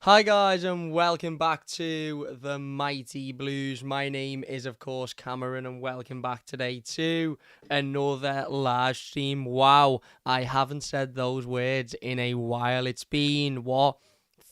Hi guys and welcome back to the Mighty Blues. My name is of course Cameron and welcome back today to another live stream. Wow, I haven't said those words in a while. It's been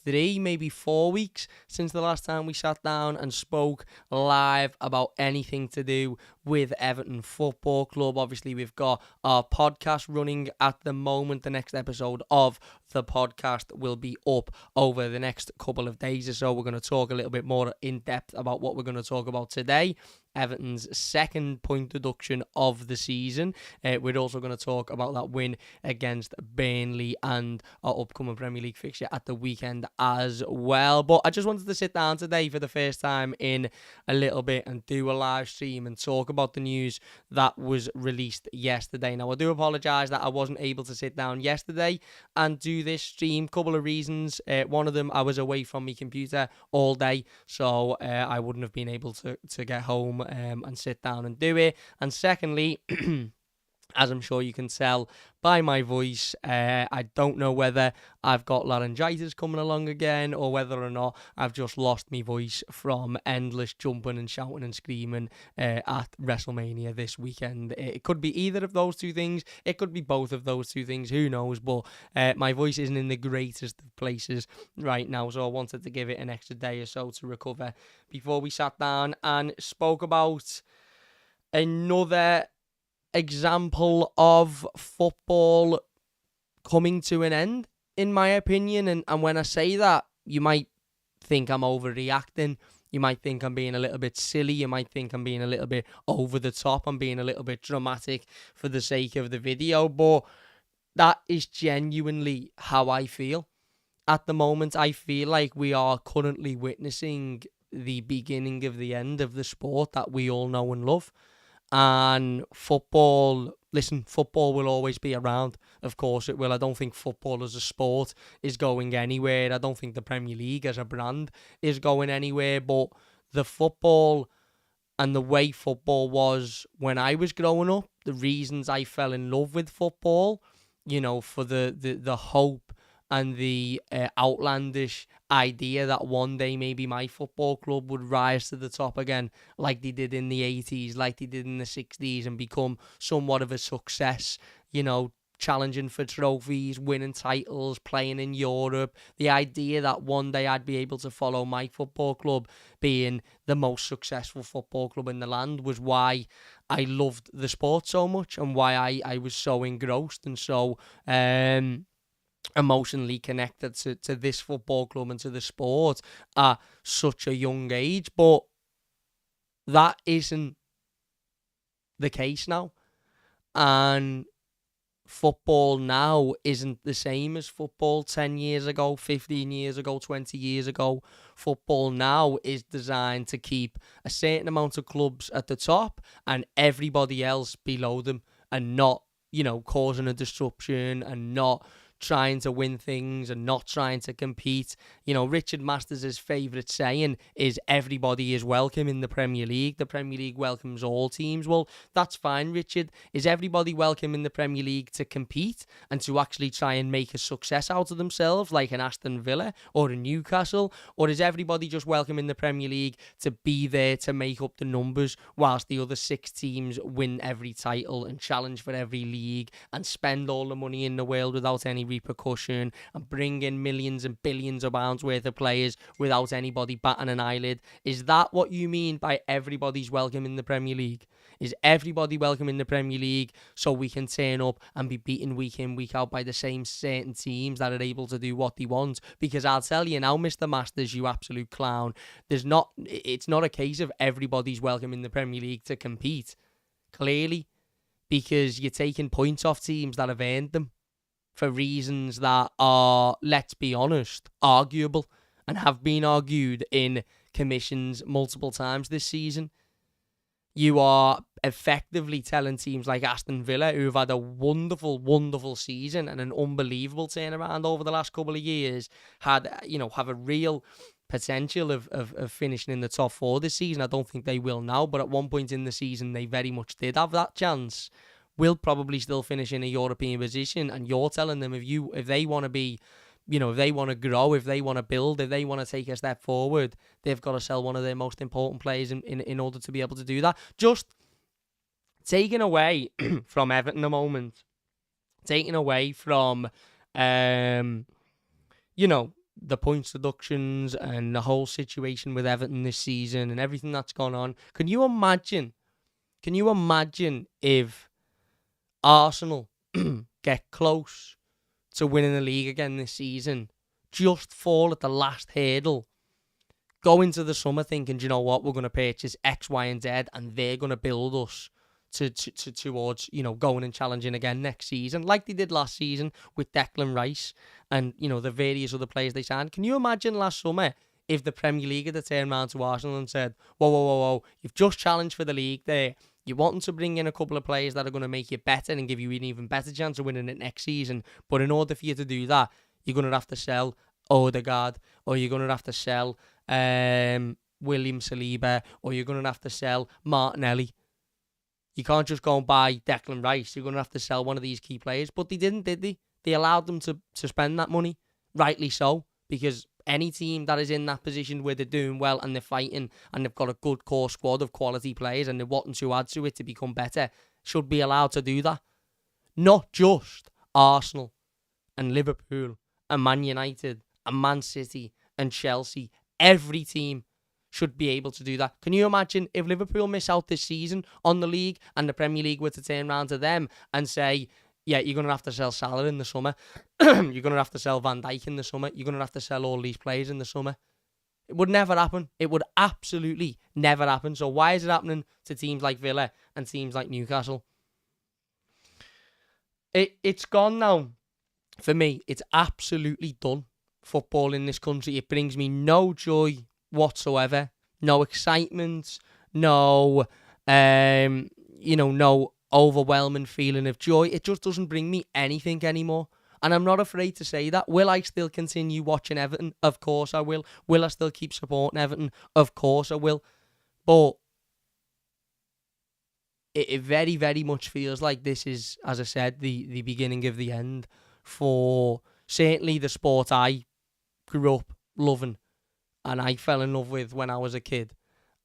3, maybe 4 weeks since the last time we sat down and spoke live about anything to do with Everton Football Club. Obviously, we've got our podcast running at the moment. The next episode of the podcast will be up over the next couple of days or so. We're going to talk a little bit more in depth about what we're going to talk about today. Everton's second point deduction of the season. We're also going to talk about that win against Burnley and our upcoming Premier League fixture at the weekend as well. But I just wanted to sit down today for the first time in a little bit and do a live stream and talk about the news that was released yesterday. Now, I do apologise that I wasn't able to sit down yesterday and do this stream. Couple of reasons. One of them, I was away from my computer all day, so I wouldn't have been able to get home and sit down and do it. And secondly, as I'm sure you can tell by my voice, I don't know whether I've got laryngitis coming along again or whether or not I've just lost my voice from endless jumping and shouting and screaming at WrestleMania this weekend. It could be either of those two things. It could be both of those two things. Who knows? But my voice isn't in the greatest of places right now, so I wanted to give it an extra day or so to recover before we sat down and spoke about another example of football coming to an end, in my opinion. And when I say that, you might think I'm overreacting. You might think I'm being a little bit silly. You might think I'm being a little bit over the top. I'm being a little bit dramatic for the sake of the video. But that is genuinely how I feel. At the moment, I feel like we are currently witnessing the beginning of the end of the sport that we all know and love. And football will always be around. Of course it will. I don't think football as a sport is going anywhere. I don't think the Premier League as a brand is going anywhere. But the football and the way football was when I was growing up, the reasons I fell in love with football, for the hope and the outlandish idea that one day maybe my football club would rise to the top again, like they did in the 80s, like they did in the 60s, and become somewhat of a success, challenging for trophies, winning titles, playing in Europe. The idea that one day I'd be able to follow my football club being the most successful football club in the land was why I loved the sport so much and why I was so engrossed and so emotionally connected to this football club and to the sport at such a young age. But that isn't the case now. And football now isn't the same as football 10 years ago, 15 years ago, 20 years ago. Football now is designed to keep a certain amount of clubs at the top and everybody else below them, and not, causing a disruption and not trying to win things and not trying to compete. Richard Masters' favourite saying is everybody is welcome in the Premier League. The Premier League welcomes all teams. Well, that's fine, Richard. Is everybody welcome in the Premier League to compete and to actually try and make a success out of themselves, like an Aston Villa or a Newcastle? Or is everybody just welcome in the Premier League to be there to make up the numbers whilst the other 6 teams win every title and challenge for every league and spend all the money in the world without any repercussion and bring in millions and billions of pounds worth of players without anybody batting an eyelid? Is that what you mean by everybody's welcome in the Premier League? Is everybody welcome in the Premier League so we can turn up and be beaten week in, week out by the same certain teams that are able to do what they want? Because I'll tell you now, Mr. Masters, you absolute clown, it's not a case of everybody's welcome in the Premier League to compete. Clearly, because you're taking points off teams that have earned them for reasons that are, let's be honest, arguable and have been argued in commissions multiple times this season. You are effectively telling teams like Aston Villa, who've had a wonderful, wonderful season and an unbelievable turnaround over the last couple of years, have a real potential of finishing in the top 4 this season. I don't think they will now, but at one point in the season, they very much did have that chance. Will probably still finish in a European position, and you're telling them if they want to be if they want to grow, if they want to build, if they want to take a step forward, they've got to sell one of their most important players in order to be able to do that. Just taking away from Everton a moment, taking away from, the points deductions and the whole situation with Everton this season and everything that's gone on. Can you imagine if Arsenal get close to winning the league again this season, just fall at the last hurdle, go into the summer thinking, do you know what, we're going to purchase X, Y, and Z, and they're going to build us towards, going and challenging again next season, like they did last season with Declan Rice and, the various other players they signed. Can you imagine last summer if the Premier League had turned around to Arsenal and said, whoa, you've just challenged for the league there. You're wanting to bring in a couple of players that are going to make you better and give you an even better chance of winning it next season. But in order for you to do that, you're going to have to sell Odegaard, or you're going to have to sell William Saliba, or you're going to have to sell Martinelli. You can't just go and buy Declan Rice. You're going to have to sell one of these key players. But they didn't, did they? They allowed them to spend that money. Rightly so. Because any team that is in that position where they're doing well and they're fighting and they've got a good core squad of quality players and they're wanting to add to it to become better should be allowed to do that. Not just Arsenal and Liverpool and Man United and Man City and Chelsea. Every team should be able to do that. Can you imagine if Liverpool miss out this season on the league and the Premier League were to turn around to them and say, yeah, you're going to have to sell Salah in the summer. You're going to have to sell Van Dijk in the summer. You're going to have to sell all these players in the summer. It would never happen. It would absolutely never happen. So why is it happening to teams like Villa and teams like Newcastle? It's gone now. For me, it's absolutely done. Football in this country, it brings me no joy whatsoever, no excitement, no overwhelming feeling of joy. It just doesn't bring me anything anymore, and I'm not afraid to say that. Will I still continue watching Everton? Of course I will. Will I still keep supporting Everton? Of course I will. But it very, very much feels like this is, as I said, the beginning of the end for certainly the sport I grew up loving and I fell in love with when I was a kid.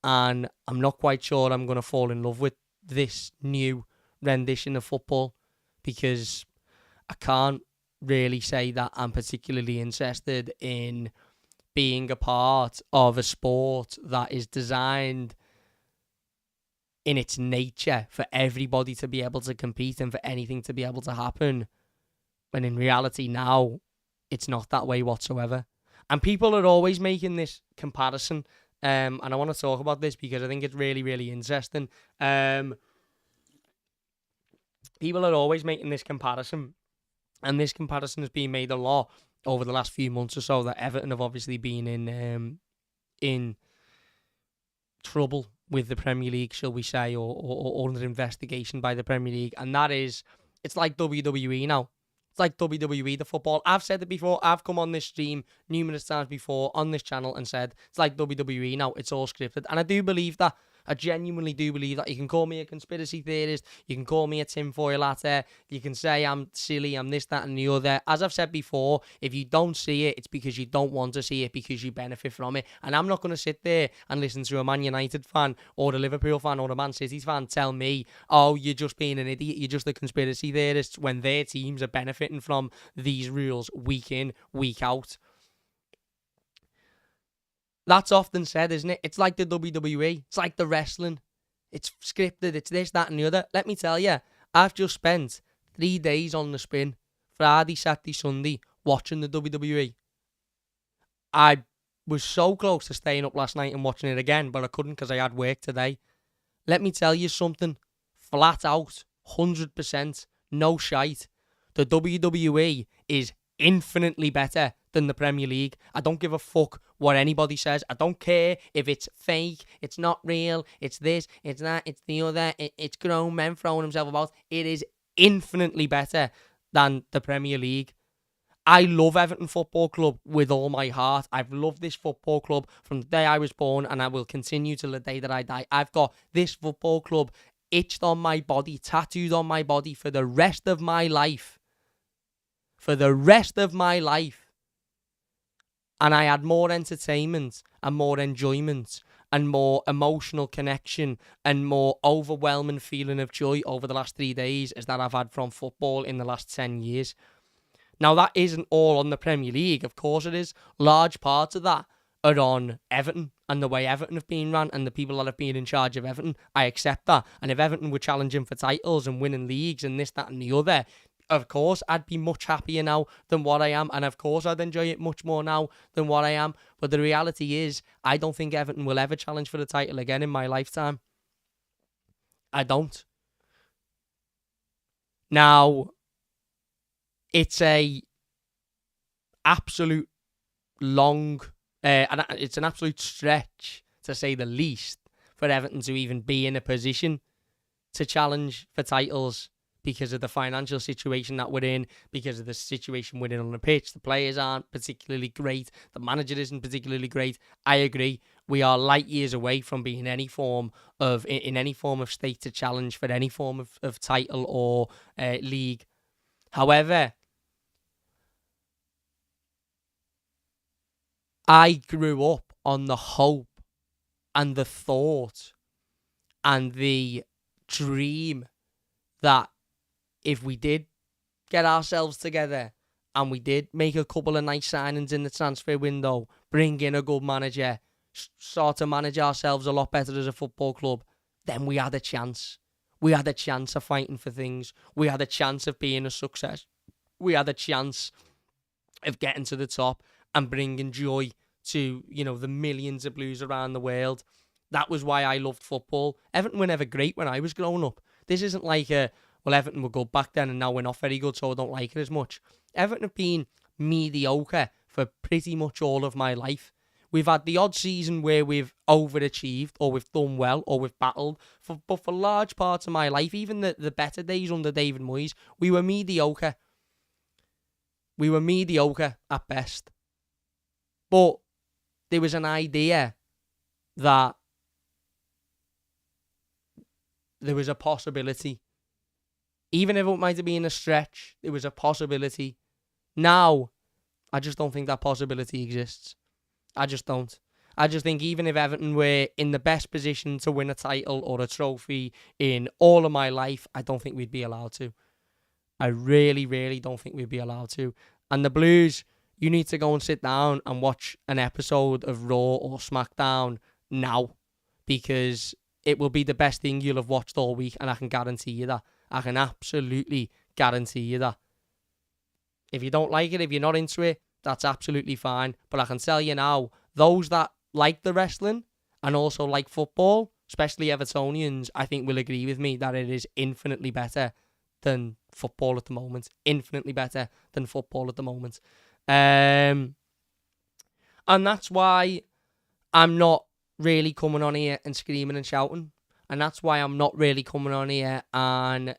And I'm not quite sure I'm going to fall in love with this new rendition of football, because I can't really say that I'm particularly interested in being a part of a sport that is designed in its nature for everybody to be able to compete and for anything to be able to happen. When in reality now, it's not that way whatsoever. And people are always making this comparison. And I want to talk about this because I think it's really, really interesting. People are always making this comparison. And this comparison has been made a lot over the last few months or so, that Everton have obviously been in trouble with the Premier League, shall we say, or under investigation by the Premier League. And that is, it's like WWE now. It's like WWE, the football. I've said it before. I've come on this stream numerous times before on this channel and said, it's like WWE now. It's all scripted. And I do believe that. I genuinely do believe that. You can call me a conspiracy theorist. You can call me a tinfoil hatter. You can say I'm silly, I'm this, that, and the other. As I've said before, if you don't see it, it's because you don't want to see it, because you benefit from it. And I'm not going to sit there and listen to a Man United fan or a Liverpool fan or a Man City fan tell me, oh, you're just being an idiot, you're just a conspiracy theorist, when their teams are benefiting from these rules week in, week out. That's often said, isn't it? It's like the WWE. It's like the wrestling. It's scripted. It's this, that, and the other. Let me tell you, I've just spent 3 days on the spin. Friday, Saturday, Sunday, watching the WWE. I was so close to staying up last night and watching it again, but I couldn't because I had work today. Let me tell you something. Flat out, 100%, no shite. The WWE is infinitely better than the Premier League. I don't give a fuck what anybody says. I don't care if it's fake, it's not real, it's this, it's that, it's the other, it's grown men throwing themselves about. It is infinitely better than the Premier League. I love Everton Football Club with all my heart. I've loved this football club from the day I was born, and I will continue till the day that I die. I've got this football club itched on my body, tattooed on my body for the rest of my life. For the rest of my life. And I had more entertainment and more enjoyment and more emotional connection and more overwhelming feeling of joy over the last 3 days as that I've had from football in the last 10 years. Now, that isn't all on the Premier League. Of course it is. Large parts of that are on Everton and the way Everton have been run and the people that have been in charge of Everton. I accept that. And if Everton were challenging for titles and winning leagues and this, that and the other, of course, I'd be much happier now than what I am. And of course, I'd enjoy it much more now than what I am. But the reality is, I don't think Everton will ever challenge for the title again in my lifetime. I don't. Now, it's a absolute long, and it's an absolute stretch, to say the least, for Everton to even be in a position to challenge for titles because of the financial situation that we're in, because of the situation we're in on the pitch. The players aren't particularly great. The manager isn't particularly great. I agree. We are light years away from being in any form of state to challenge for any form of title or league. However, I grew up on the hope and the thought and the dream that if we did get ourselves together and we did make a couple of nice signings in the transfer window, bring in a good manager, start to manage ourselves a lot better as a football club, then we had a chance. We had a chance of fighting for things. We had a chance of being a success. We had a chance of getting to the top and bringing joy to, the millions of Blues around the world. That was why I loved football. Everton were never great when I was growing up. This isn't like Everton were good back then and now we're not very good, so I don't like it as much. Everton have been mediocre for pretty much all of my life. We've had the odd season where we've overachieved or we've done well or we've battled. But for large parts of my life, even the better days under David Moyes, we were mediocre. We were mediocre at best. But there was an idea that there was a possibility. Even if it might have been a stretch, there was a possibility. Now, I just don't think that possibility exists. I just don't. I just think even if Everton were in the best position to win a title or a trophy in all of my life, I don't think we'd be allowed to. I really, really don't think we'd be allowed to. And the Blues, you need to go and sit down and watch an episode of Raw or SmackDown now, because it will be the best thing you'll have watched all week, and I can guarantee you that. I can absolutely guarantee you that. If you don't like it, if you're not into it, that's absolutely fine. But I can tell you now, those that like the wrestling and also like football, especially Evertonians, I think will agree with me that it is infinitely better than football at the moment. Infinitely better than football at the moment. And that's why I'm not really coming on here and screaming and shouting. And that's why I'm not really coming on here and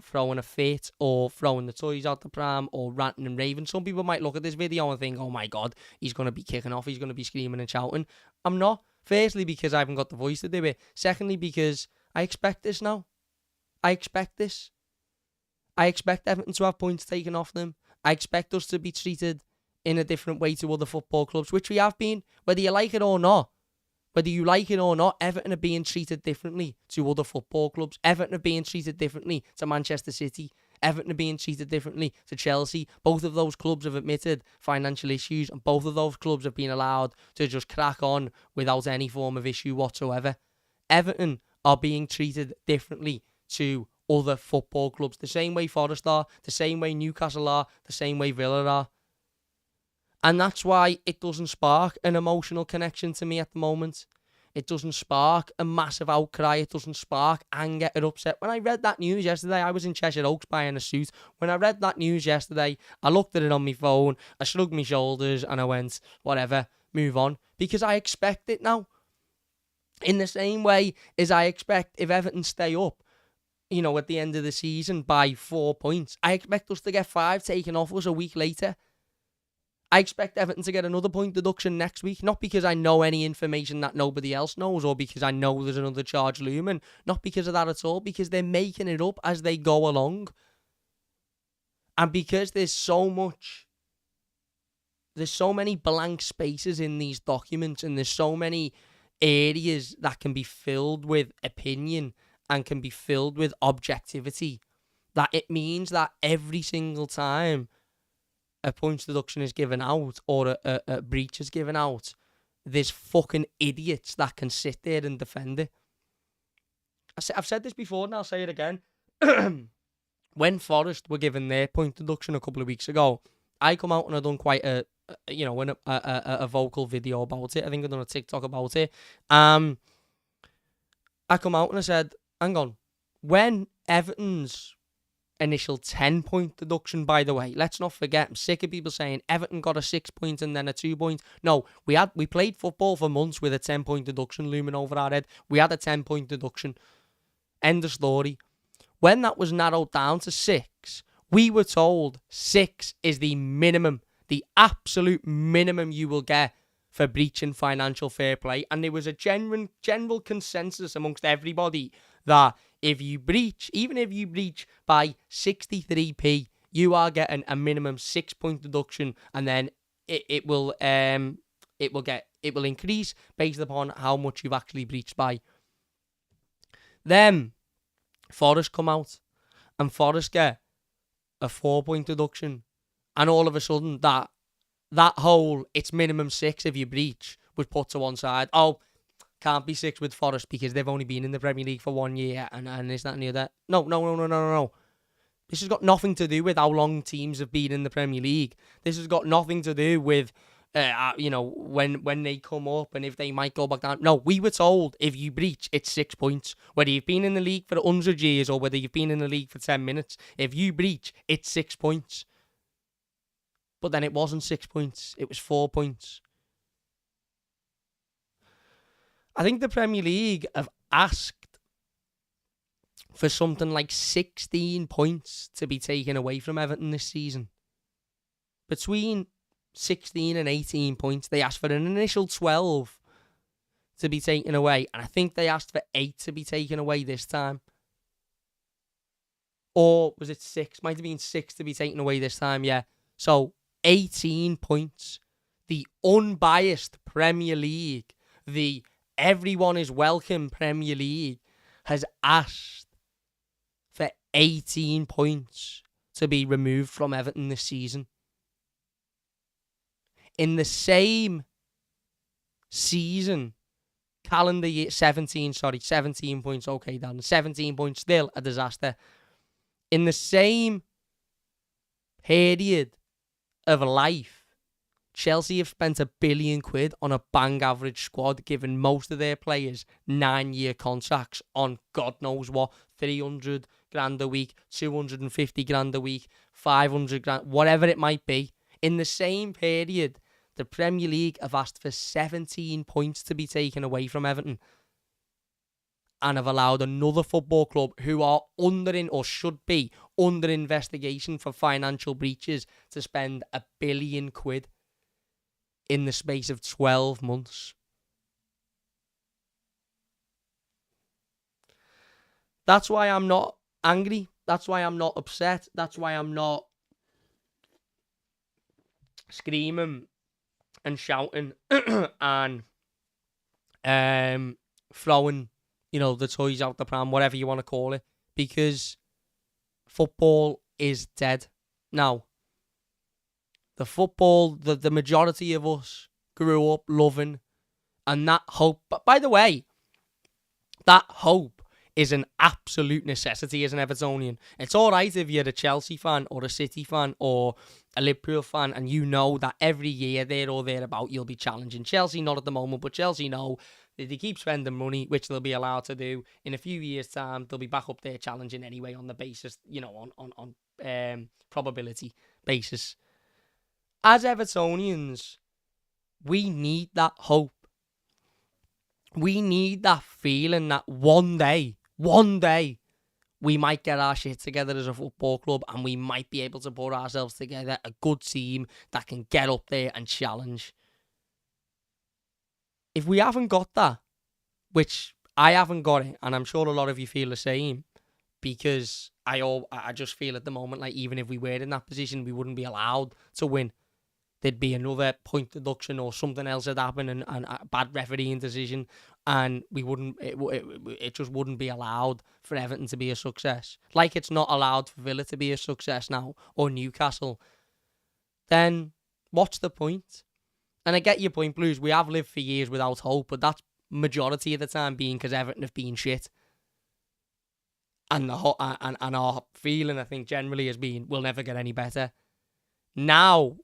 throwing a fit or throwing the toys out the pram or ranting and raving. Some people might look at this video and think, oh my God, he's going to be kicking off. He's going to be screaming and shouting. I'm not. Firstly, because I haven't got the voice to do it. Secondly, because I expect this now. I expect this. I expect Everton to have points taken off them. I expect us to be treated in a different way to other football clubs, which we have been, whether you like it or not. Whether you like it or not, Everton are being treated differently to other football clubs. Everton are being treated differently to Manchester City. Everton are being treated differently to Chelsea. Both of those clubs have admitted financial issues, and both of those clubs have been allowed to just crack on without any form of issue whatsoever. Everton are being treated differently to other football clubs. The same way Forest are, the same way Newcastle are, the same way Villa are. And that's why it doesn't spark an emotional connection to me at the moment. It doesn't spark a massive outcry. It doesn't spark anger or upset. When I read that news yesterday, I was in Cheshire Oaks buying a suit. When I read that news yesterday, I looked at it on my phone, I shrugged my shoulders and I went, whatever, move on. Because I expect it now. In the same way as I expect if Everton stay up, at the end of the season by 4 points, I expect us to get 5 taken off us a week later. I expect Everton to get another point deduction next week, not because I know any information that nobody else knows or because I know there's another charge looming, not because of that at all, because they're making it up as they go along. And because there's so much there's so many blank spaces in these documents, and there's so many areas that can be filled with opinion and can be filled with objectivity, that it means that every single time a points deduction is given out or a breach is given out, there's fucking idiots that can sit there and defend it. I've said this before and I'll say it again. When Forest were given their point deduction a couple of weeks ago, I come out and I've done quite a vocal video about it. I think I've done a TikTok about it. I come out and I said, hang on, when Everton's initial 10-point deduction, by the way, let's not forget, I'm sick of people saying Everton got a 6 point and then a 2 point. No, we played football for months with a 10-point deduction looming over our head. We had a 10-point deduction. End of story. When that was narrowed down to 6, we were told 6 is the minimum, the absolute minimum you will get for breaching financial fair play. And there was a general consensus amongst everybody that if you breach, even if you breach by 63p, you are getting a minimum 6-point deduction, and then it will increase based upon how much you've actually breached by. Then Forest come out and Forest get a 4-point deduction, and all of a sudden that whole it's minimum 6 if you breach was put to one side. Oh, can't be 6 with Forest because they've only been in the Premier League for 1 year and this, that and the other. No. This has got nothing to do with how long teams have been in the Premier League. This has got nothing to do with when they come up and if they might go back down. No, we were told if you breach, it's 6 points. Whether you've been in the league for 100 years or whether you've been in the league for 10 minutes, if you breach, it's 6 points. But then it wasn't 6 points, it was 4 points. I think the Premier League have asked for something like 16 points to be taken away from Everton this season. Between 16 and 18 points, they asked for an initial 12 to be taken away, and I think they asked for 8 to be taken away this time. Or was it 6? Might have been 6 to be taken away this time, yeah. So 18 points. The unbiased Premier League, the everyone is welcome Premier League, has asked for 18 points to be removed from Everton this season. In the same season, calendar year 17 points, okay, Dan, 17 points, still a disaster. In the same period of life, Chelsea have spent £1 billion on a bang average squad, giving most of their players 9-year contracts on God knows what, 300 grand a week, 250 grand a week, 500 grand, whatever it might be. In the same period, the Premier League have asked for 17 points to be taken away from Everton and have allowed another football club who are should be under investigation for financial breaches to spend £1 billion in the space of 12 months. That's why I'm not angry. That's why I'm not upset. That's why I'm not screaming and shouting and throwing, the toys out the pram, whatever you want to call it, because football is dead. Now, the football that the majority of us grew up loving, and that hope, but by the way, that hope is an absolute necessity as an Evertonian. It's all right if you're a Chelsea fan or a City fan or a Liverpool fan and you know that every year there or thereabout you'll be challenging. Chelsea not at the moment, but Chelsea know that they keep spending money, which they'll be allowed to do. In a few years' time, they'll be back up there challenging anyway on the basis, on probability basis. As Evertonians, we need that hope. We need that feeling that one day, we might get our shit together as a football club and we might be able to put ourselves together a good team that can get up there and challenge. If we haven't got that, which I haven't got it, and I'm sure a lot of you feel the same, because I just feel at the moment like even if we were in that position, we wouldn't be allowed to win. there'd be another point deduction or something else had happened and a bad refereeing decision, and it just wouldn't be allowed for Everton to be a success. Like it's not allowed for Villa to be a success now, or Newcastle. Then what's the point? And I get your point, Blues. We have lived for years without hope, but that's majority of the time being because Everton have been shit. And our feeling, I think, generally has been, we'll never get any better. Now,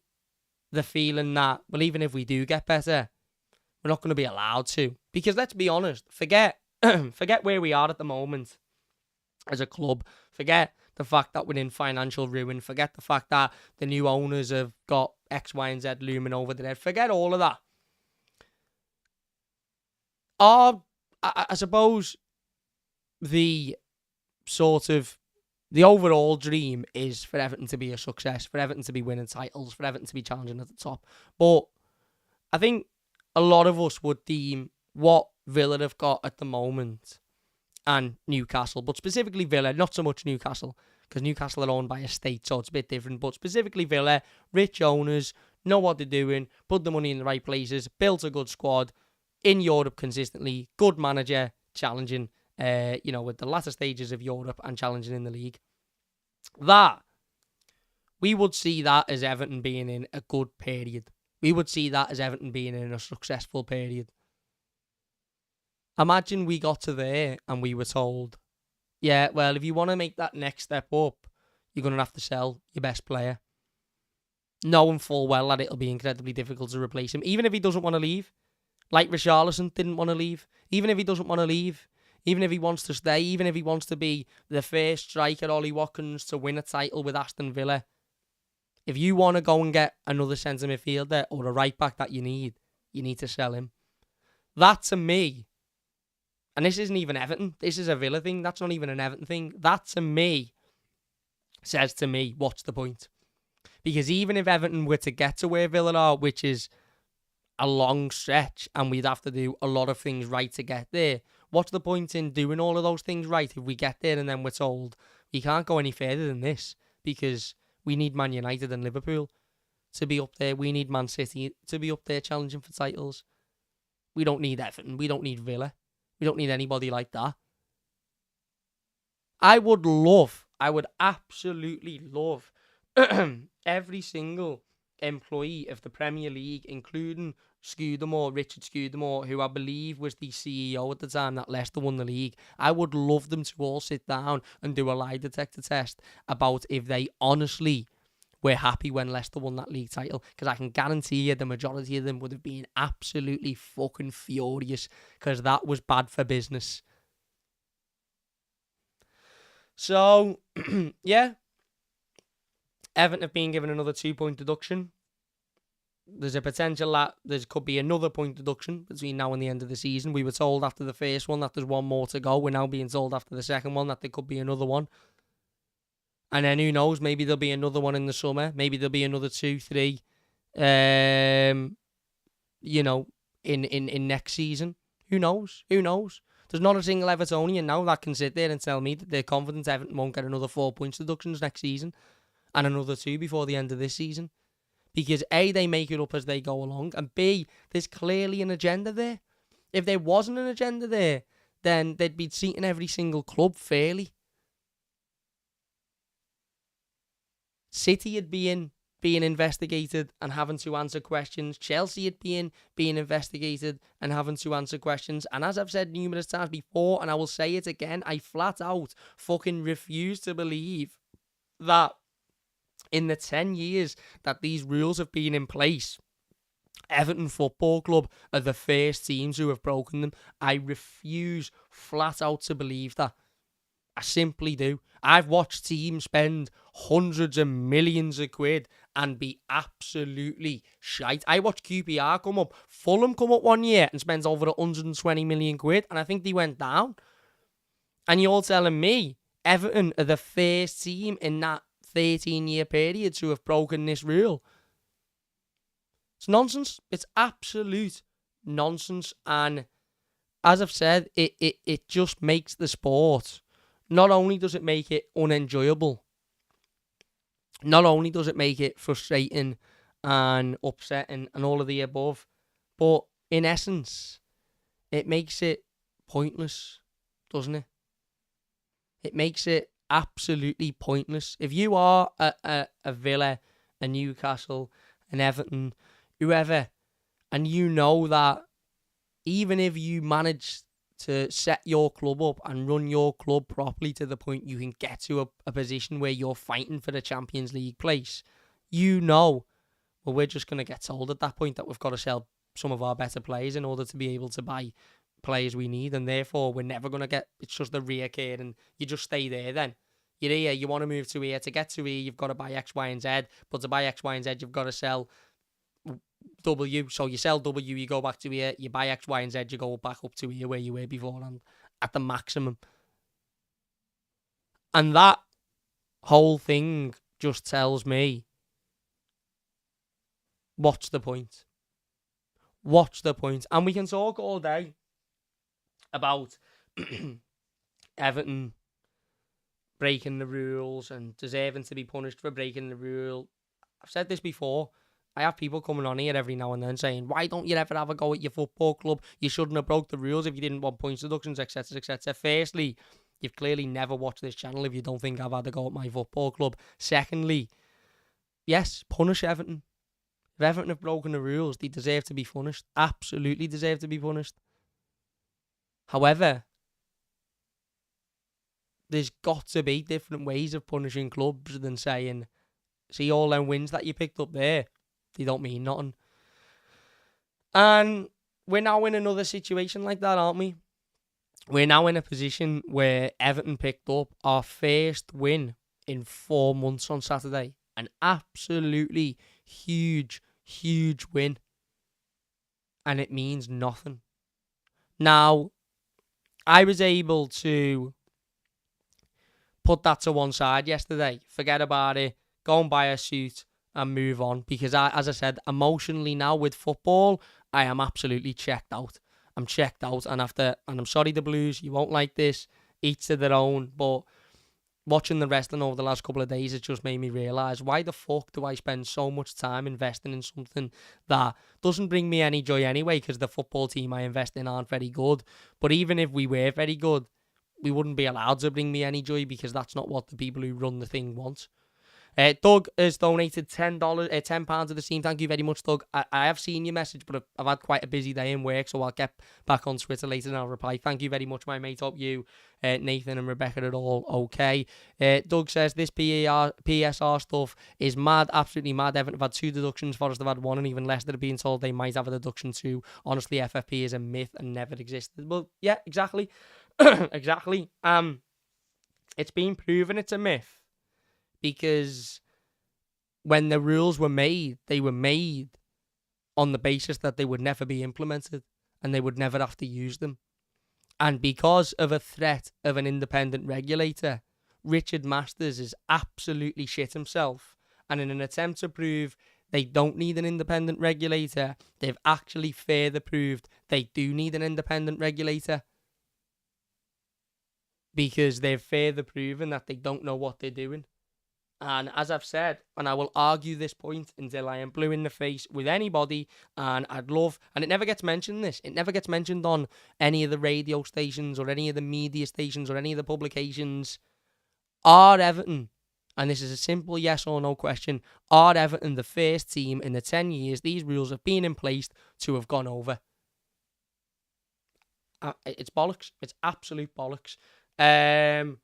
the feeling that, well, even if we do get better, we're not going to be allowed to. Because let's be honest, forget where we are at the moment as a club. Forget the fact that we're in financial ruin. Forget the fact that the new owners have got X, Y, and Z looming over their head. Forget all of that. I suppose the overall dream is for Everton to be a success, for Everton to be winning titles, for Everton to be challenging at the top. But I think a lot of us would deem what Villa have got at the moment and Newcastle, but specifically Villa, not so much Newcastle, because Newcastle are owned by a state, so it's a bit different, but specifically Villa, rich owners, know what they're doing, put the money in the right places, built a good squad, in Europe consistently, good manager, challenging, with the latter stages of Europe and challenging in the league. That, we would see that as Everton being in a good period. We would see that as Everton being in a successful period. Imagine we got to there and we were told, yeah, well, if you want to make that next step up, you're going to have to sell your best player. Knowing full well that it'll be incredibly difficult to replace him, even if he doesn't want to leave. Like Richarlison didn't want to leave. Even if he doesn't want to leave, even if he wants to stay, even if he wants to be the first striker, Ollie Watkins, to win a title with Aston Villa, if you want to go and get another centre midfielder or a right back that you need to sell him. That to me, and this isn't even Everton, this is a Villa thing, that's not even an Everton thing, that to me says to me, what's the point? Because even if Everton were to get to where Villa are, which is a long stretch, and we'd have to do a lot of things right to get there, what's the point in doing all of those things right if we get there and then we're told we can't go any further than this because we need Man United and Liverpool to be up there. We need Man City to be up there challenging for titles. We don't need Everton. We don't need Villa. We don't need anybody like that. I would absolutely love every single employee of the Premier League, including Richard Scudamore, who I believe was the CEO at the time that Leicester won the league. I would love them to all sit down and do a lie detector test about if they honestly were happy when Leicester won that league title, because I can guarantee you the majority of them would have been absolutely fucking furious, because that was bad for business. So, yeah, Everton have been given another 2-point deduction. There's a potential that there could be another point deduction between now and the end of the season. We were told after the first one that there's one more to go. We're now being told after the second one that there could be another one. And then who knows, maybe there'll be another one in the summer. Maybe there'll be another 2, 3, in next season. Who knows? There's not a single Evertonian now that can sit there and tell me that they're confident Everton won't get another 4 points deductions next season and another 2 before the end of this season. Because A, they make it up as they go along, and B, there's clearly an agenda there. If there wasn't an agenda there, then they'd be treating every single club fairly. City had been being investigated and having to answer questions. Chelsea had been being investigated and having to answer questions. And as I've said numerous times before, and I will say it again, I flat out fucking refuse to believe that in the 10 years that these rules have been in place, Everton Football Club are the first teams who have broken them. I refuse flat out to believe that. I simply do. I've watched teams spend hundreds of millions of quid and be absolutely shite. I watched QPR come up. Fulham come up one year and spent over 120 million quid, and I think they went down. And you're telling me Everton are the first team in that 13-year period to have broken this rule? It's nonsense. It's absolute nonsense. And as I've said, it just makes the sport, not only does it make it unenjoyable, not only does it make it frustrating and upsetting and all of the above. But in essence, it makes it pointless, doesn't it? It makes it absolutely pointless. If you are a Villa, a Newcastle, an Everton, whoever, and you know that even if you manage to set your club up and run your club properly to the point you can get to a position where you're fighting for the Champions League place, you know, well, we're just going to get told at that point that we've got to sell some of our better players in order to be able to buy players we need, and therefore we're never going to get, it's just a reoccur, and you just stay there then. You're here, you want to move to here. To get to here, you've got to buy X, Y, and Z, but to buy X, Y, and Z, you've got to sell W. So you sell W, you go back to here, you buy X, Y, and Z, you go back up to here where you were before and at the maximum. And that whole thing just tells me, what's the point? What's the point? And we can talk all day about Everton breaking the rules and deserving to be punished for breaking the rule. I've said this before. I have people coming on here every now and then saying, why don't you ever have a go at your football club? You shouldn't have broke the rules if you didn't want points deductions, etc., etc. Firstly, you've clearly never watched this channel if you don't think I've had a go at my football club. Secondly, yes, punish Everton. If Everton have broken the rules, they deserve to be punished. Absolutely deserve to be punished. However, there's got to be different ways of punishing clubs than saying, see all them wins that you picked up there, they don't mean nothing. And we're now in another situation like that, aren't we? We're now in a position where Everton picked up our first win in 4 months on Saturday. An absolutely huge win. And it means nothing. Now, I was able to put that to one side yesterday. Forget about it. Go and buy a suit and move on. Because, as I said, emotionally now with football, I am absolutely checked out. I'm checked out. And I'm sorry, the Blues, you won't like this. Each to their own. But watching the wrestling over the last couple of days, it just made me realise, why the fuck do I spend so much time investing in something that doesn't bring me any joy anyway? Because the football team I invest in aren't very good. But even if we were very good, we wouldn't be allowed to bring me any joy, because that's not what the people who run the thing want. Doug has donated £10 to the team. Thank you very much, Doug. I have seen your message, but I've had quite a busy day in work, so I'll get back on Twitter later and I'll reply. Thank you very much, my mate. Hope you, Nathan and Rebecca, are all okay. Doug says, this PSR stuff is mad, absolutely mad. Everton have had 2 deductions, Forest have had 1, and even Leicester are being told they might have a deduction too. Honestly, FFP is a myth and never existed. Well, yeah, exactly. Exactly. It's been proven it's a myth. Because when the rules were made, they were made on the basis that they would never be implemented and they would never have to use them. And because of a threat of an independent regulator, Richard Masters is absolutely shit himself. And in an attempt to prove they don't need an independent regulator, they've actually further proved they do need an independent regulator. Because they've further proven that they don't know what they're doing. And as I've said, and I will argue this point until I am blue in the face with anybody, and I'd love, and it never gets mentioned it never gets mentioned on any of the radio stations or any of the media stations or any of the publications. Are Everton, and this is a simple yes or no question, are Everton the first team in the 10 years these rules have been in place to have gone over? It's bollocks. It's absolute bollocks. I'm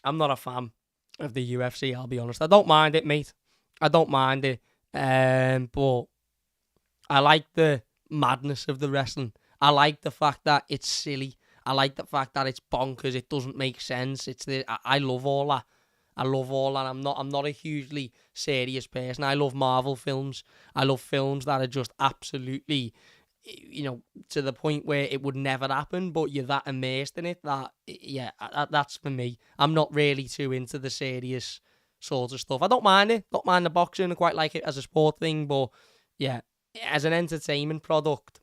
not a fan of the UFC, I'll be honest. I don't mind it, mate. I don't mind it. But I like the madness of the wrestling. I like the fact that it's silly. I like the fact that it's bonkers. It doesn't make sense. I love all that. I love all that. I'm not a hugely serious person. I love Marvel films. I love films that are just absolutely, to the point where it would never happen, but you're that immersed in it that, yeah, that's for me. I'm not really too into the serious sort of stuff. I don't mind it. Don't mind the boxing. I quite like it as a sport thing, but yeah, as an entertainment product,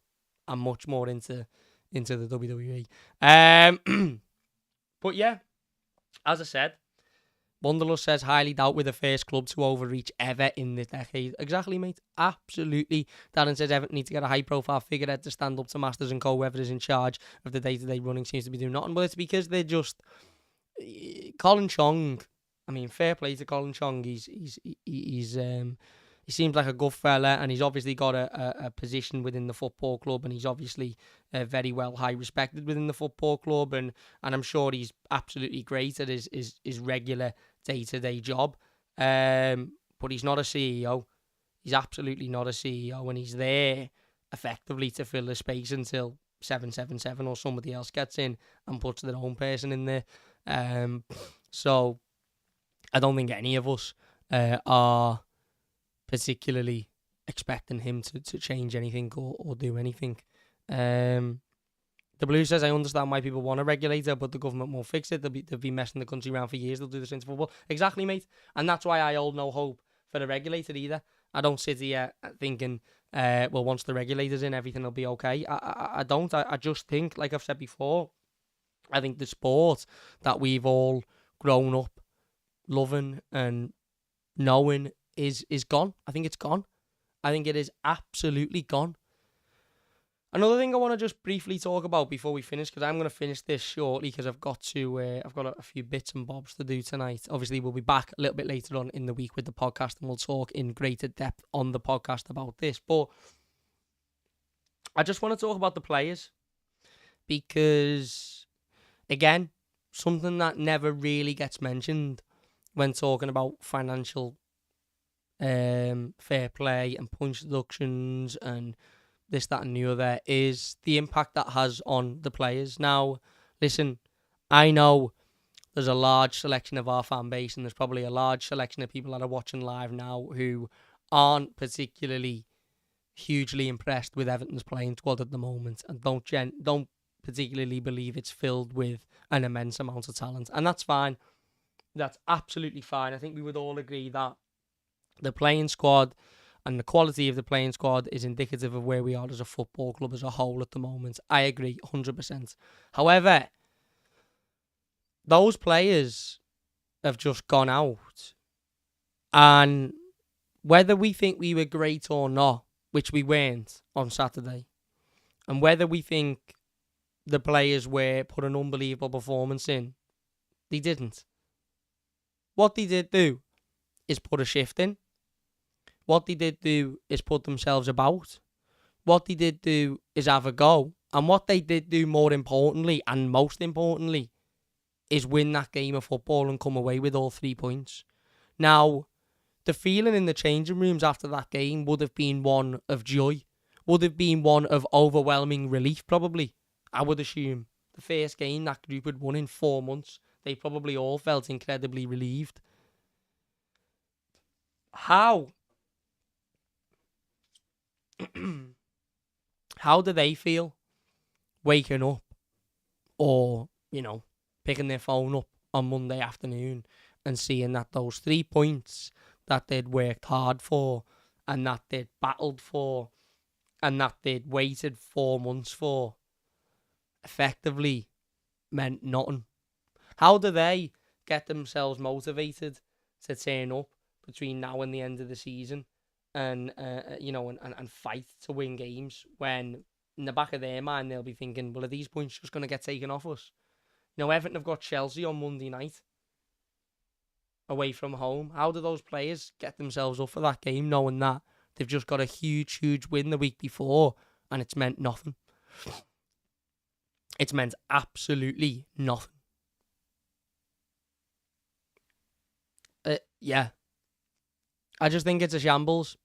I'm much more into the WWE. But yeah, as I said, Wunderlust says, highly doubt we're the first club to overreach ever in this decade. Exactly, mate. Absolutely. Darren says, Everton need to get a high-profile figurehead to stand up to Masters and co. Whoever is in charge of the day-to-day running seems to be doing nothing. But it's because they're just... Colin Chong, I mean, fair play to Colin Chong. He seems like a good fella, and he's obviously got a position within the football club, and he's obviously very well high respected within the football club, and I'm sure he's absolutely great at his regular day-to-day job. But he's not a CEO. He's absolutely not a CEO, and he's there effectively to fill the space until 777 or somebody else gets in and puts their own person in there. So I don't think any of us are particularly expecting him to change anything or do anything. The Blue says, I understand why people want a regulator, but the government won't fix it. They'll be messing the country around for years. They'll do the same to football. Exactly, mate. And that's why I hold no hope for the regulator either. I don't sit here thinking, well, once the regulator's in, everything will be okay. I don't. I just think, like I've said before, I think the sport that we've all grown up loving and knowing is gone. I think it's gone. I think it is absolutely gone. Another thing I want to just briefly talk about before we finish, because I'm going to finish this shortly because I've got a few bits and bobs to do tonight. Obviously, we'll be back a little bit later on in the week with the podcast, and we'll talk in greater depth on the podcast about this. But I just want to talk about the players because, again, something that never really gets mentioned when talking about financial fair play and punch deductions and this, that and the other is the impact that has on the players. Now, listen, I know there's a large selection of our fan base and there's probably a large selection of people that are watching live now who aren't particularly hugely impressed with Everton's playing squad at the moment and don't particularly believe it's filled with an immense amount of talent. And that's fine. That's absolutely fine. I think we would all agree that the playing squad and the quality of the playing squad is indicative of where we are as a football club as a whole at the moment. I agree 100%. However, those players have just gone out. And whether we think we were great or not, which we weren't on Saturday, and whether we think the players put an unbelievable performance in, they didn't. What they did do is put a shift in. What they did do is put themselves about. What they did do is have a go. And what they did do more importantly, and most importantly, is win that game of football and come away with all 3 points. Now, the feeling in the changing rooms after that game would have been one of joy. Would have been one of overwhelming relief, probably. I would assume. The first game that group had won in 4 months. They probably all felt incredibly relieved. How do they feel waking up or, picking their phone up on Monday afternoon and seeing that those 3 points that they'd worked hard for and that they'd battled for and that they'd waited 4 months for effectively meant nothing? How do they get themselves motivated to turn up between now and the end of the season and fight to win games when in the back of their mind they'll be thinking, well, are these points just going to get taken off us? Everton have got Chelsea on Monday night away from home. How do those players get themselves up for that game knowing that they've just got a huge, huge win the week before and it's meant nothing? It's meant absolutely nothing. Yeah. I just think it's a shambles.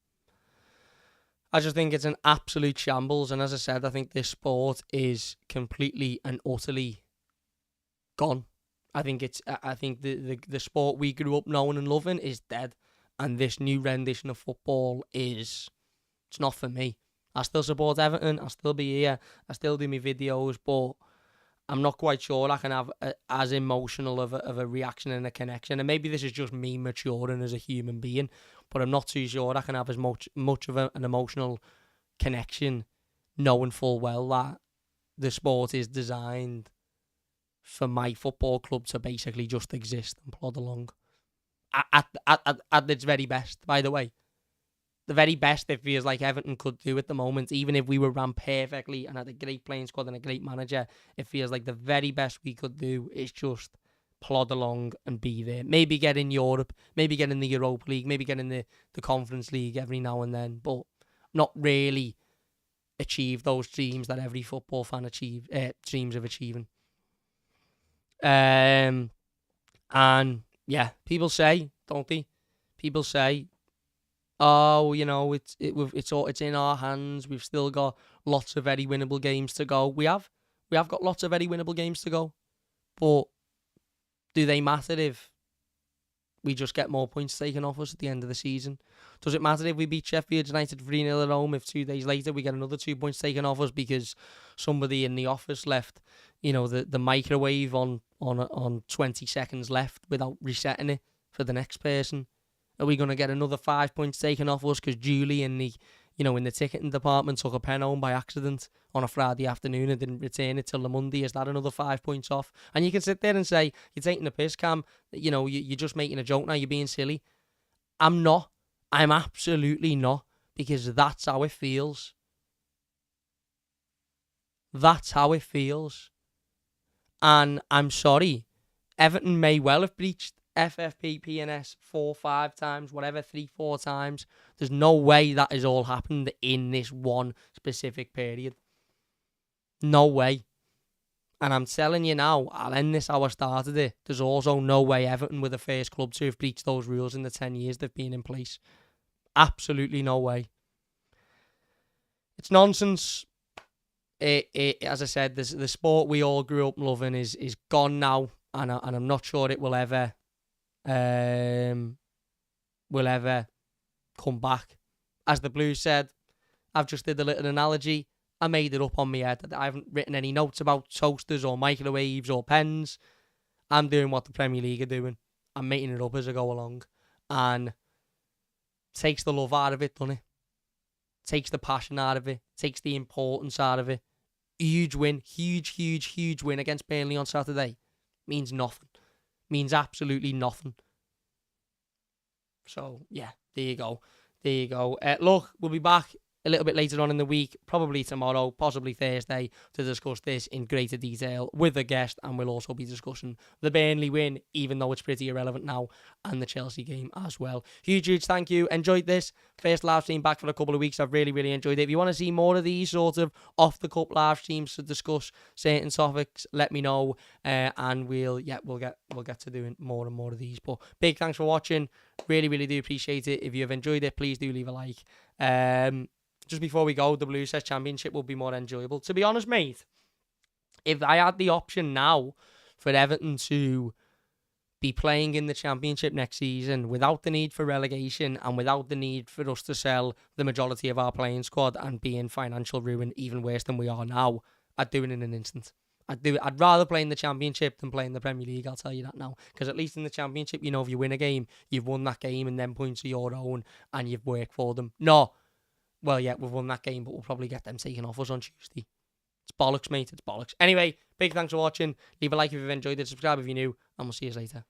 I just think it's an absolute shambles. And as I said, I think this sport is completely and utterly gone. I think the sport we grew up knowing and loving is dead. And this new rendition of football it's not for me. I still support Everton. I'll still be here. I still do my videos, but I'm not quite sure I can have as emotional of a reaction and a connection. And maybe this is just me maturing as a human being, but I'm not too sure I can have as much of an emotional connection knowing full well that the sport is designed for my football club to basically just exist and plod along. at its very best, by the way. The very best it feels like Everton could do at the moment, even if we were ran perfectly and had a great playing squad and a great manager, it feels like the very best we could do is just plod along and be there. Maybe get in Europe, maybe get in the Europa League, maybe get in the Conference League every now and then, but not really achieve those dreams that every football fan dreams of achieving. And yeah, people say, don't they? People say, oh, it's in our hands. We've still got lots of very winnable games to go. We have got lots of very winnable games to go, but do they matter if we just get more points taken off us at the end of the season? Does it matter if we beat Sheffield United 3-0 at home if 2 days later we get another 2 points taken off us because somebody in the office left, the microwave on 20 seconds left without resetting it for the next person? Are we going to get another 5 points taken off us because Julie in the ticketing department took a pen home by accident on a Friday afternoon and didn't return it till the Monday? Is that another 5 points off? And you can sit there and say, you're taking the piss, Cam. You're just making a joke now. You're being silly. I'm not. I'm absolutely not, because that's how it feels. That's how it feels. And I'm sorry, Everton may well have breached FFP, PNS 4, 5 times, whatever, 3, 4 times. There's no way that has all happened in this one specific period. No way. And I'm telling you now, I'll end this how I started it. There's also no way Everton were the first club to have breached those rules in the 10 years they've been in place. Absolutely no way. It's nonsense. As I said, the sport we all grew up loving is gone now, and I'm not sure it will ever come back. As the Blues said, I've just did a little analogy. I made it up on my head. I haven't written any notes about toasters or microwaves or pens. I'm doing what the Premier League are doing. I'm making it up as I go along. And takes the love out of it, doesn't it? Takes the passion out of it. Takes the importance out of it. Huge win. Huge win against Burnley on Saturday. Means nothing. Means absolutely nothing. So, yeah, there you go. Look, we'll be back a little bit later on in the week, probably tomorrow, possibly Thursday, to discuss this in greater detail with a guest, and we'll also be discussing the Burnley win, even though it's pretty irrelevant now, and the Chelsea game as well. Huge thank you. Enjoyed this. First live stream back for a couple of weeks. I've really enjoyed it. If you want to see more of these sort of off-the-cup live streams to discuss certain topics, let me know, and we'll get to doing more and more of these. But big thanks for watching. Really do appreciate it. If you have enjoyed it, please do leave a like. Just before we go, the Blues says Championship will be more enjoyable. To be honest, mate, if I had the option now for Everton to be playing in the Championship next season without the need for relegation and without the need for us to sell the majority of our playing squad and be in financial ruin even worse than we are now, I'd do it in an instant. I'd rather play in the Championship than play in the Premier League, I'll tell you that now. Because at least in the Championship, if you win a game, you've won that game and then points are your own and you've worked for them. No. Well, yeah, we've won that game, but we'll probably get them taken off us on Tuesday. It's bollocks, mate. It's bollocks. Anyway, big thanks for watching. Leave a like if you've enjoyed it. Subscribe if you're new, and we'll see you later.